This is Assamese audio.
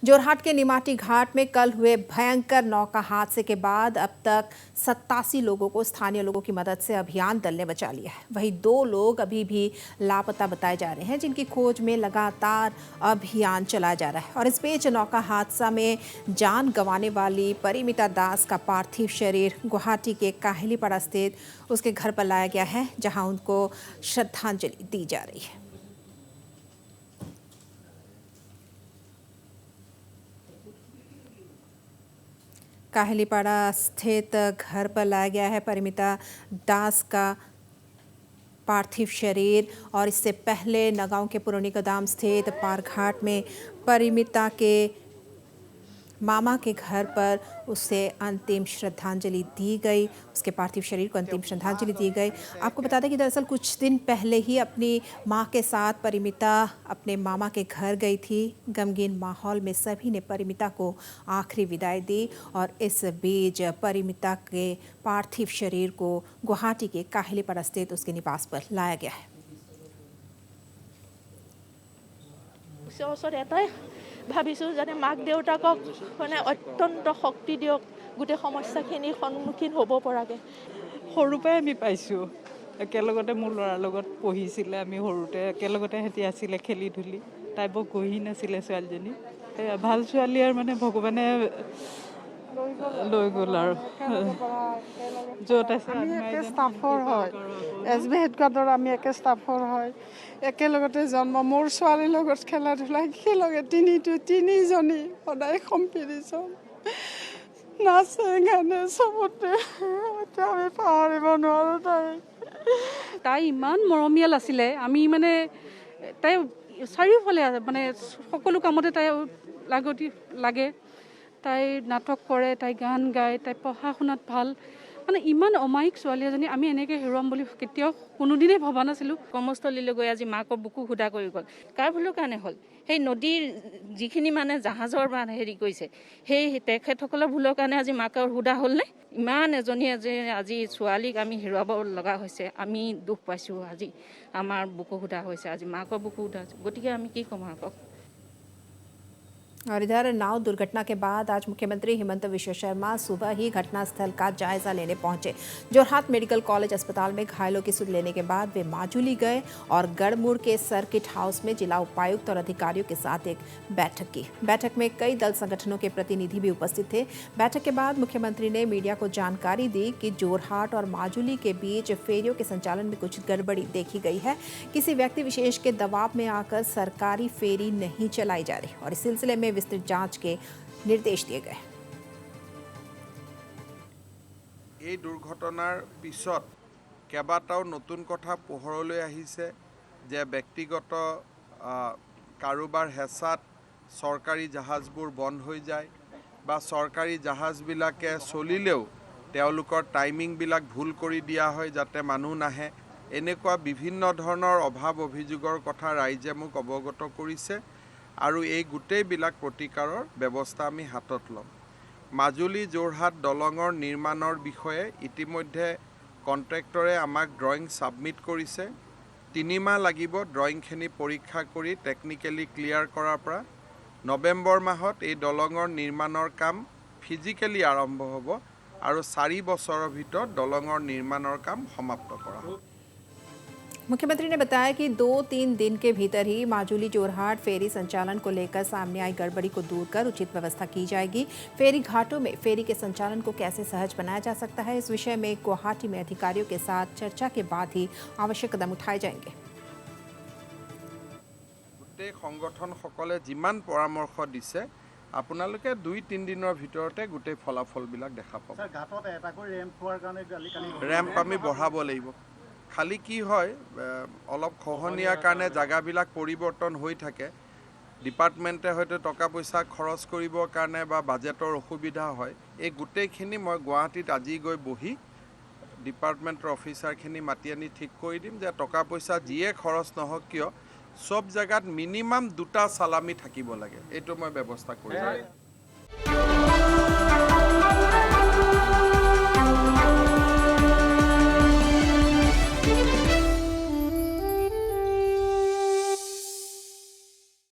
जोरहाट के निमाटी घाट में कल हुए भयंकर नौका हादसे के बाद अब तक 87 लोगों को स्थानीय लोगों की मदद से अभियान दल ने बचा लिया है। वहीं 2 लोग अभी भी लापता बताए जा रहे हैं, जिनकी खोज में लगातार अभियान चलाया जा रहा है। और इस बीच नौका हादसा में जान गंवाने वाली परिमिता दास का पार्थिव शरीर गुवाहाटी के काहिलीपाड़ा स्थित उसके घर पर लाया गया है, जहां उनको श्रद्धांजलि दी जा रही है। काहिलीपाड़ा स्थित घर पर लाया गया है परिमिता दास का पार्थिव शरीर। और इससे पहले नगांव के पुरानी गोदाम स्थित पारघाट में परिमिता के मामा के घर पर उसे अंतिम श्रद्धांजलि दी गई, उसके पार्थिव शरीर को अंतिम श्रद्धांजलि दी गई। आपको बता दें कि दरअसल कुछ दिन पहले ही अपनी मां के साथ परिमिता अपने मामा के घर गई थी। गमगीन माहौल में सभी ने परिमिता को आखिरी विदाई दी और इस बीच परिमिता के पार्थिव शरीर को गुवाहाटी के काहिलीपाड़ा स्थित उसके निवास पर लाया गया है। ভাবিছোঁ যাতে মাক দেউতাকক মানে অত্যন্ত শক্তি দিয়ক, গোটেই সমস্যাখিনিৰ সন্মুখীন হ'ব পৰাকৈ। সৰুৰ পৰাই আমি পাইছোঁ, একেলগতে মোৰ ল'ৰাৰ লগত পঢ়িছিলে, আমি সৰুতে একেলগতে সিহঁতি আছিলে খেলি ধূলি। তাই বৰ গহীন আছিলে ছোৱালীজনী, ভাল ছোৱালী আৰু মানে ভগৱানে লৈ গ'ল আৰু য'ত আছে। আমি একে ষ্টাফৰ হয়, SB হেডকোৱাৰ্টাৰ আমি একে ষ্টাফৰ হয়, একেলগতে জন্ম। মোৰ ছোৱালীৰ লগত খেলা ধূলা একেলগে তিনিজনী সদায় কম্পিটিশ্যন, নাচে গানে চবতে। আমি পাহৰিব নোৱাৰোঁ তাই ইমান মৰমীয়াল আছিলে। আমি মানে তাই চাৰিওফালে মানে সকলো কামতে তাই লাগতি লাগে। তাই নাটক কৰে, তাই গান গায়, তাই পঢ়া শুনাত ভাল, মানে ইমান অমায়িক ছোৱালী এজনী আমি এনেকৈ হেৰুৱাম বুলি কেতিয়াও কোনোদিনেই ভবা নাছিলোঁ। কৰ্মস্থলীলৈ গৈ আজি মাকৰ বুকু সুধা কৰি গ'ল। কাৰ ভুলৰ কাৰণে হ'ল? সেই নদীৰ যিখিনি মানে জাহাজৰ হেৰি কৰিছে, সেই তেখেতসকলৰ ভুলৰ কাৰণে আজি মাকৰ সুধা হ'লনে? ইমান এজনী আজি ছোৱালীক আমি হেৰুৱাব লগা হৈছে। আমি দুখ পাইছোঁ। আজি আমাৰ বুকু সুধা হৈছে, আজি মাকৰ বুকু সুধা হৈছে। গতিকে আমি কি ক'ম আৰু কওক। और इधर नाव दुर्घटना के बाद आज मुख्यमंत्री हिमंत विश्व शर्मा सुबह ही घटनास्थल का जायजा लेने पहुंचे। जोरहाट मेडिकल कॉलेज अस्पताल में घायलों की सुध लेने के बाद वे माजुली गए और गढ़मुड़ के सर्किट हाउस में जिला उपायुक्त और अधिकारियों के साथ एक बैठक की। बैठक में कई दल संगठनों के प्रतिनिधि भी उपस्थित थे। बैठक के बाद मुख्यमंत्री ने मीडिया को जानकारी दी कि जोरहाट और माजुली के बीच फेरियों के संचालन में कुछ गड़बड़ी देखी गई है। किसी व्यक्ति विशेष के दबाव में आकर सरकारी फेरी नहीं चलाई जा रही और इस सिलसिले में विस्तृत जांच के निर्देश दिए गए। এই দুৰ্ঘটনাৰ পিছত কেইবাটাও নতুন কথা পোহৰলৈ আহিছে যে ব্যক্তিগত কাৰোবাৰ হেঁচাত চৰকাৰী জাহাজবোৰ বন্ধ হৈ যায় বা চৰকাৰী জাহাজবিলাকে চলিলেও তেওঁলোকৰ টাইমিংবিলাক ভুল কৰি দিয়া হয় যাতে মানুহ নাহে। এনেকুৱা বিভিন্ন ধৰণৰ অভাৱ অভিযোগৰ কথা ৰাইজে মোক অৱগত কৰিছে আৰু এই গোটেইবিলাক প্ৰতিকাৰৰ ব্যৱস্থা আমি হাতত ল'ম। মাজুলী যোৰহাট দলঙৰ নিৰ্মাণৰ বিষয়ে ইতিমধ্যে কন্ট্ৰেক্টৰে আমাক ড্ৰয়িং ছাবমিট কৰিছে। 3 মাহ লাগিব ড্ৰয়িংখিনি পৰীক্ষা কৰি টেকনিকেলি ক্লিয়াৰ কৰাৰ পৰা। নৱেম্বৰ মাহত এই দলঙৰ নিৰ্মাণৰ কাম ফিজিকেলি আৰম্ভ হ'ব আৰু 4 বছৰৰ ভিতৰত দলঙৰ নিৰ্মাণৰ কাম সমাপ্ত কৰা হ'ব। मुख्यमंत्री ने बताया कि 2-3 दिन के भीतर ही माजुली जोरहाट फेरी संचालन को लेकर सामने आई गड़बड़ी को दूर कर उचित व्यवस्था की जाएगी। फेरी घाटों में फेरी के संचालन को कैसे सहज बनाया जा सकता है, इस विषय में गुवाहाटी में अधिकारियों के साथ चर्चा के बाद ही आवश्यक कदम उठाए जाएंगे। গোটেই সংগঠনসকলে যিমান পৰামৰ্শ দিছে আপোনালোকে 2-3 দিনৰ ভিতৰতে গোটেই ফলাফলবিলাক দেখা পাব। স্যাৰ ঘাটত এটা কৰি ৰেম্প হোৱাৰ কাৰণে ৰেম্প আমি বঢ়াব লাগিব। খালি কি হয় অলপ খহনীয়াৰ কাৰণে জায়গাবিলাক পৰিৱৰ্তন হৈ থাকে। ডিপাৰ্টমেণ্টে হয়তো টকা পইচা খৰচ কৰিবৰ কাৰণে বা বাজেটৰ অসুবিধা হয়। এই গোটেইখিনি মই গুৱাহাটীত আজি গৈ বহি ডিপাৰ্টমেণ্টৰ অফিচাৰখিনি মাতি আনি ঠিক কৰি দিম যে টকা পইচা যিয়ে খৰচ নহওক কিয় সব জায়গাত মিনিমাম 2টা চালামি থাকিব লাগে। এইটো মই ব্যৱস্থা কৰিম।